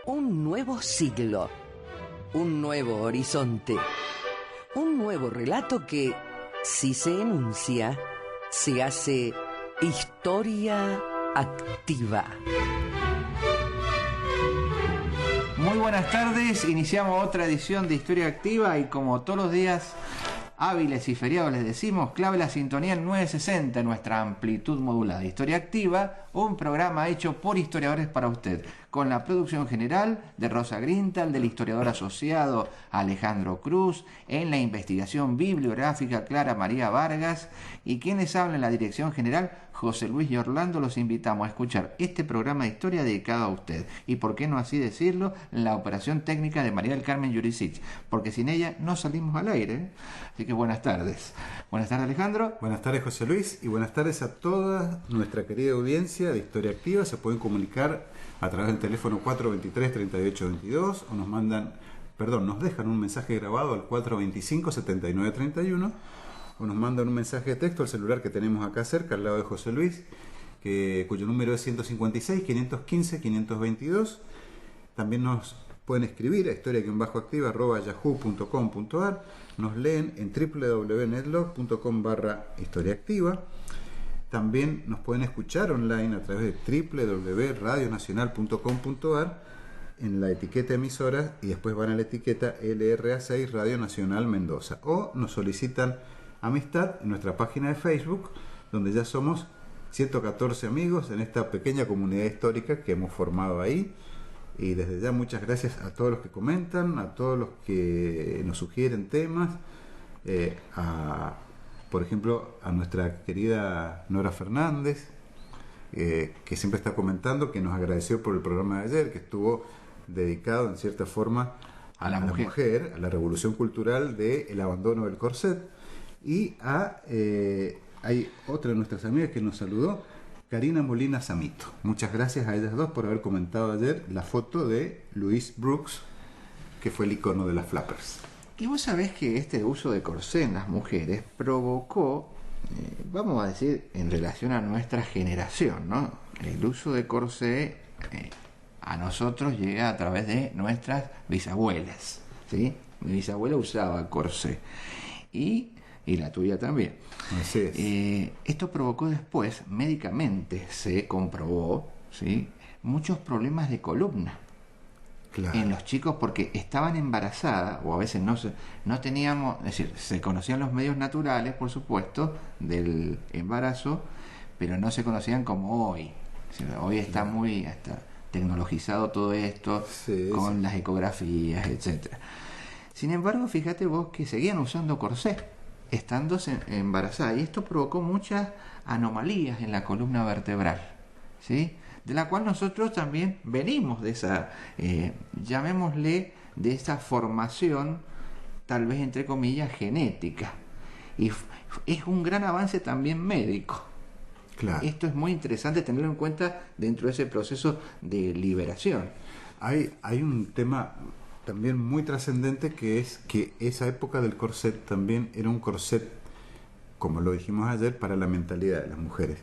Un nuevo siglo, un nuevo horizonte, un nuevo relato que, si se enuncia, se hace historia activa. Muy buenas tardes, iniciamos otra edición de Historia Activa y como todos los días hábiles y feriados les decimos, clave la sintonía en 960 en nuestra amplitud modulada. Historia Activa, un programa hecho por historiadores para usted, con la producción general de Rosa Grintal, del historiador asociado Alejandro Cruz, en la investigación bibliográfica Clara María Vargas, y quien les habla en la dirección general, José Luis y Orlando. Los invitamos a escuchar este programa de historia dedicado a usted, y por qué no así decirlo, la operación técnica de María del Carmen Jurisic, porque sin ella no salimos al aire, ¿eh? Así que buenas tardes. Buenas tardes, Alejandro. Buenas tardes, José Luis, y buenas tardes a toda nuestra querida audiencia de Historia Activa. Se pueden comunicar a través del teléfono 423-3822 o nos dejan un mensaje grabado al 425-7931 o nos mandan un mensaje de texto al celular que tenemos acá cerca, al lado de José Luis, cuyo número es 156-515-522. También nos pueden escribir a historia-activa@yahoo.com.ar. Nos leen en www.netlog.com/historiaactiva. También nos pueden escuchar online a través de www.radionacional.com.ar en la etiqueta emisora y después van a la etiqueta LRA6 Radio Nacional Mendoza. O nos solicitan amistad en nuestra página de Facebook, donde ya somos 114 amigos en esta pequeña comunidad histórica que hemos formado ahí. Y desde ya muchas gracias a todos los que comentan, a todos los que nos sugieren temas, por ejemplo, a nuestra querida Nora Fernández, que siempre está comentando, que nos agradeció por el programa de ayer, que estuvo dedicado en cierta forma a la mujer, a la revolución cultural del abandono del corset. Y hay otra de nuestras amigas que nos saludó, Karina Molina Samito. Muchas gracias a ellas dos por haber comentado ayer la foto de Louise Brooks, que fue el icono de las flappers. Y vos sabés que este uso de corsé en las mujeres provocó, vamos a decir, en relación a nuestra generación, ¿no? El uso de corsé a nosotros llega a través de nuestras bisabuelas, ¿sí? Mi bisabuela usaba corsé y la tuya también. Así es. Esto provocó después, médicamente se comprobó, ¿sí?, muchos problemas de columna. Claro. En los chicos, porque estaban embarazadas o a veces no teníamos, es decir, se conocían los medios naturales, por supuesto, del embarazo, pero no se conocían como hoy. Es decir, hoy está muy hasta tecnologizado todo esto, sí, con las ecografías, etcétera. Sin embargo, fíjate vos que seguían usando corsé estando embarazadas, y esto provocó muchas anomalías en la columna vertebral, ¿sí?, de la cual nosotros también venimos de esa, llamémosle, de esa formación, tal vez entre comillas, genética. Y es un gran avance también médico. Claro. Esto es muy interesante tenerlo en cuenta dentro de ese proceso de liberación. Hay un tema también muy trascendente, que es que esa época del corset también era un corset, como lo dijimos ayer, para la mentalidad de las mujeres.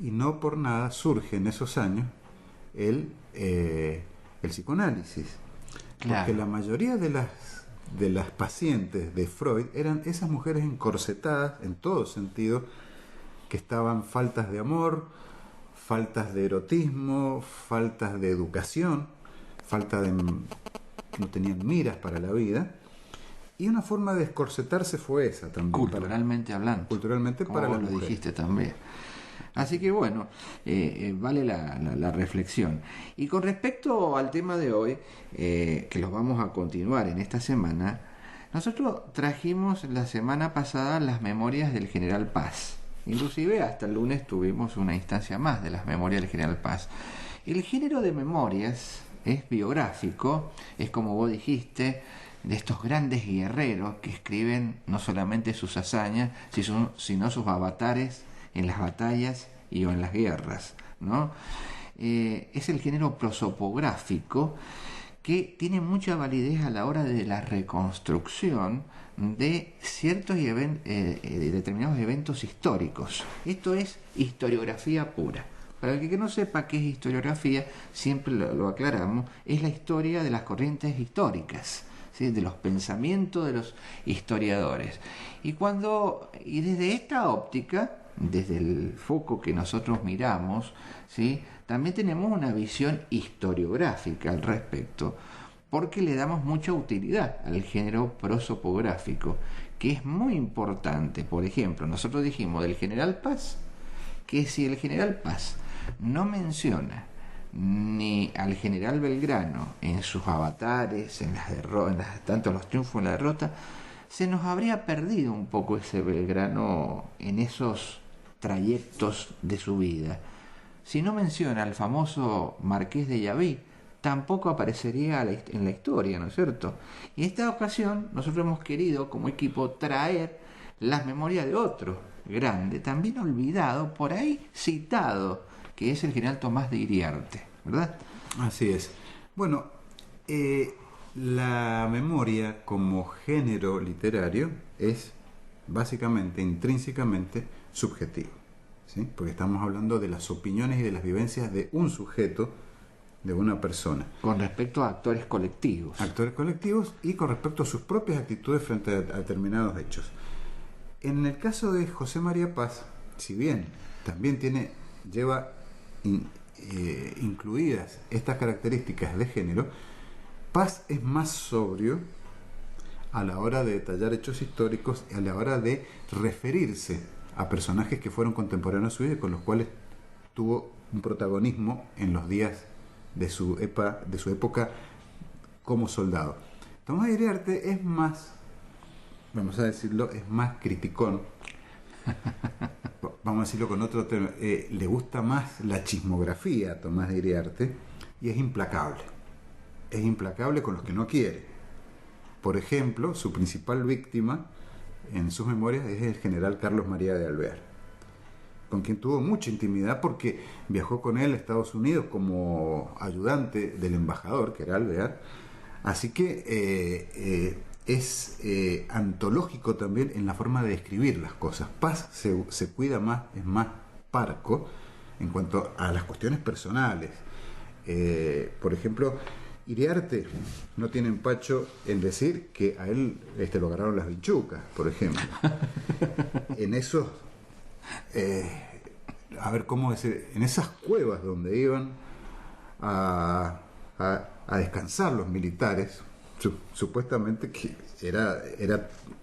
Y no por nada surge en esos años el psicoanálisis. Claro. Porque la mayoría de las pacientes de Freud eran esas mujeres encorsetadas en todo sentido, que estaban faltas de amor, faltas de erotismo, faltas de educación, no tenían miras para la vida. Y una forma de descorsetarse fue esa también. Culturalmente hablando. Culturalmente, para la mujer. Lo dijiste también. Así que bueno, vale la reflexión. Y con respecto al tema de hoy, que lo vamos a continuar en esta semana, nosotros trajimos la semana pasada las memorias del General Paz. Inclusive hasta el lunes tuvimos una instancia más de las memorias del General Paz. El género de memorias es biográfico, es como vos dijiste, de estos grandes guerreros que escriben no solamente sus hazañas, sino sus avatares en las batallas y o en las guerras, ¿no? Es el género prosopográfico, que tiene mucha validez a la hora de la reconstrucción de ciertos determinados eventos históricos. Esto es historiografía pura. Para el que no sepa qué es historiografía, siempre lo aclaramos, es la historia de las corrientes históricas, ¿sí? De los pensamientos de los historiadores. Y desde esta óptica, desde el foco que nosotros miramos, ¿sí? También tenemos una visión historiográfica al respecto, porque le damos mucha utilidad al género prosopográfico, que es muy importante. Por ejemplo, nosotros dijimos del general Paz, que si el general Paz no menciona ni al general Belgrano en sus avatares, tanto en los triunfos como en la derrota, se nos habría perdido un poco ese Belgrano en esos trayectos de su vida. Si no menciona al famoso Marqués de Llaví, tampoco aparecería en la historia, ¿no es cierto? Y en esta ocasión nosotros hemos querido como equipo traer las memorias de otro grande, también olvidado, por ahí citado, que es el general Tomás de Iriarte, ¿verdad? Así es. Bueno, la memoria como género literario es básicamente, intrínsecamente subjetivo, ¿sí? Porque estamos hablando de las opiniones y de las vivencias de un sujeto, de una persona. Con respecto a actores colectivos. Actores colectivos y con respecto a sus propias actitudes frente a determinados hechos. En el caso de José María Paz, si bien también lleva incluidas estas características de género, Paz es más sobrio a la hora de detallar hechos históricos y a la hora de referirse a personajes que fueron contemporáneos a su vida y con los cuales tuvo un protagonismo en los días de su época como soldado. Tomás de Iriarte es más, vamos a decirlo, es más criticón. Vamos a decirlo con otro término. Le gusta más la chismografía a Tomás de Iriarte y es implacable. Es implacable con los que no quiere. Por ejemplo, su principal víctima en sus memorias es el general Carlos María de Alvear, con quien tuvo mucha intimidad porque viajó con él a Estados Unidos como ayudante del embajador, que era Alvear. Así que es antológico también en la forma de describir las cosas. Paz se cuida más, es más parco en cuanto a las cuestiones personales. Por ejemplo, Iriarte no tiene empacho en decir que a él lo agarraron las vinchucas, por ejemplo. En esos... a ver cómo decir, en esas cuevas donde iban a descansar los militares, supuestamente que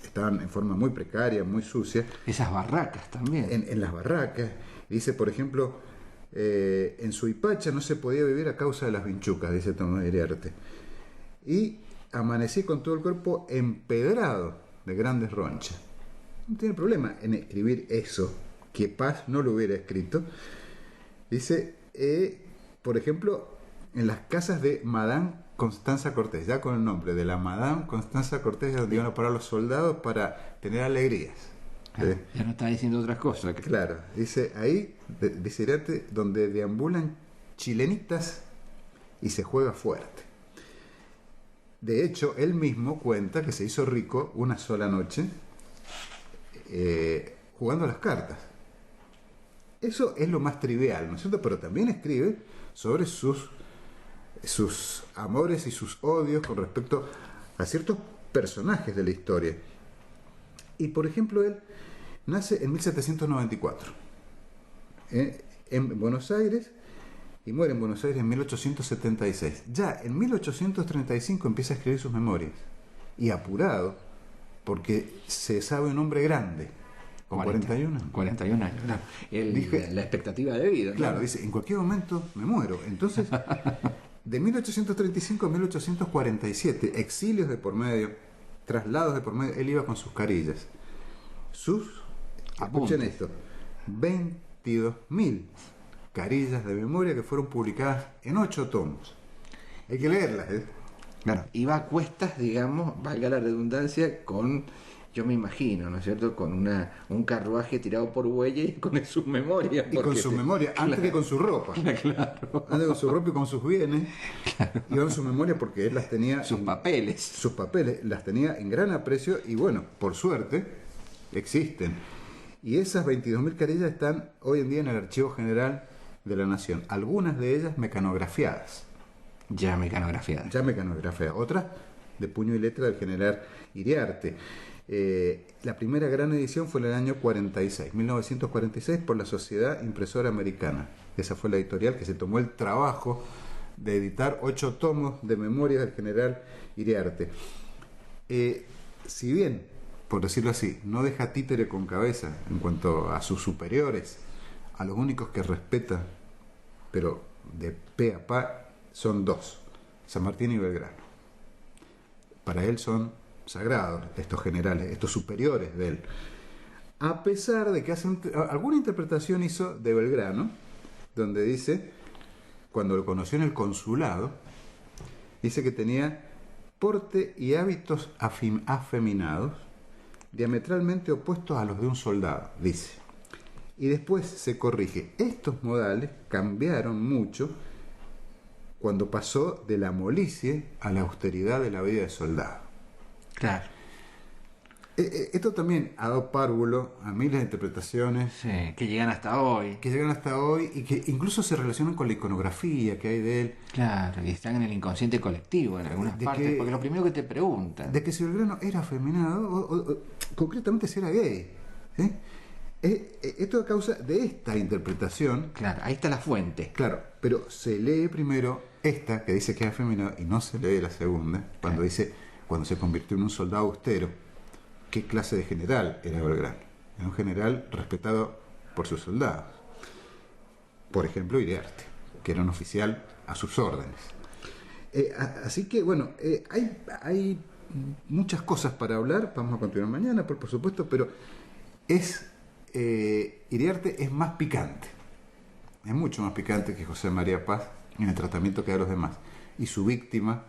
estaban en forma muy precaria, muy sucia. Esas barracas también. En las barracas. Dice, por ejemplo, en Suipacha no se podía vivir a causa de las vinchucas, dice Tomás de Iriarte. Y amanecí con todo el cuerpo empedrado de grandes ronchas. No tiene problema en escribir eso, que Paz no lo hubiera escrito. Dice, por ejemplo, en las casas de Madame Constanza Cortés, ya con el nombre de la Madame Constanza Cortés, donde iban a parar los soldados para tener alegrías. Ya no está diciendo otras cosas. Claro, dice ahí, dice Iriarte, donde deambulan chilenitas y se juega fuerte. De hecho, él mismo cuenta que se hizo rico una sola noche jugando a las cartas. Eso es lo más trivial, ¿no es cierto? Pero también escribe sobre sus amores y sus odios con respecto a ciertos personajes de la historia. Y por ejemplo, él nace en 1794 en Buenos Aires y muere en Buenos Aires en 1876. Ya en 1835 empieza a escribir sus memorias, y apurado, porque se sabe un hombre grande, con 41 años, claro. La expectativa de vida. Claro, dice, en cualquier momento me muero. Entonces, de 1835 a 1847, exilios de por medio, traslados de por medio, él iba con sus carillas. Escuchen esto, 22.000 carillas de memoria que fueron publicadas en 8 tomos. Hay que leerlas, ¿eh? Claro, iba a cuestas, digamos, valga la redundancia, yo me imagino, ¿no es cierto?, con un carruaje tirado por bueyes y con sus memorias. Y con sus memorias, antes que con su ropa. Claro. Antes con su ropa y con sus bienes. Claro. Y con sus memorias, porque él las tenía... Sus papeles. Sus papeles, las tenía en gran aprecio y bueno, por suerte, existen. Y esas 22.000 carillas están hoy en día en el Archivo General de la Nación, algunas de ellas mecanografiadas. Ya mecanografiadas. Otras de puño y letra del general Iriarte. La primera gran edición fue en el año 1946, por la Sociedad Impresora Americana. Esa fue la editorial que se tomó el trabajo de editar 8 tomos de memorias del general Iriarte. Si bien, por decirlo así, no deja títere con cabeza en cuanto a sus superiores, a los únicos que respeta, pero de pe a pa, son 2, San Martín y Belgrano. Para él son sagrados estos generales, estos superiores de él. A pesar de que alguna interpretación hizo de Belgrano, donde dice, cuando lo conoció en el consulado, dice que tenía porte y hábitos afeminados, diametralmente opuestos a los de un soldado, dice. Y después se corrige. Estos modales cambiaron mucho cuando pasó de la molicie a la austeridad de la vida de soldado. Claro. Esto también ha dado párvulo a miles de interpretaciones. Sí, que llegan hasta hoy. Y que incluso se relacionan con la iconografía que hay de él. Claro, y están en el inconsciente colectivo en algunas partes, porque lo primero que te preguntan. De que si Belgrano era afeminado, o concretamente si era gay. ¿Sí? Esto a causa de esta interpretación. Claro, ahí está la fuente. Claro, pero se lee primero esta, que dice que es afeminado, y no se lee la segunda, cuando dice, cuando se convirtió en un soldado austero. ¿Qué clase de general era Belgrano? Era un general respetado por sus soldados. Por ejemplo, Iriarte, que era un oficial a sus órdenes. Así que, bueno, hay muchas cosas para hablar. Vamos a continuar mañana, por supuesto, pero Iriarte es más picante. Es mucho más picante que José María Paz en el tratamiento que da a los demás. Y su víctima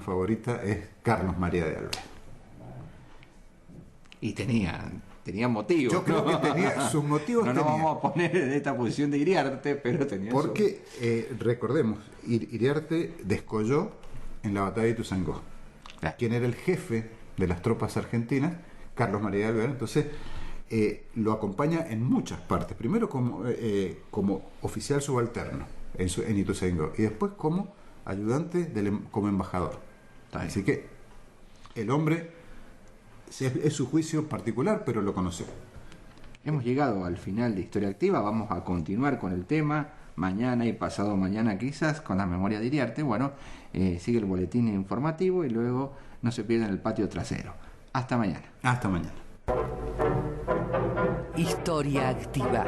favorita es Carlos María de Alvear. Y tenía motivos. Yo creo que tenía sus motivos. No nos vamos a poner en esta posición de Iriarte, pero tenía. Porque, recordemos, Iriarte descolló en la batalla de Ituzaingó. Claro. Quien era el jefe de las tropas argentinas, Carlos María de Alvear. Entonces, lo acompaña en muchas partes. Primero como oficial subalterno en Ituzaingó. Y después como ayudante, como embajador. Así que el hombre... es su juicio particular, pero lo conocemos. Hemos llegado al final de Historia Activa. Vamos a continuar con el tema mañana y pasado mañana quizás con la memoria de Iriarte. Bueno, sigue el boletín informativo y luego no se pierdan el patio trasero. Hasta mañana. Hasta mañana. Historia Activa.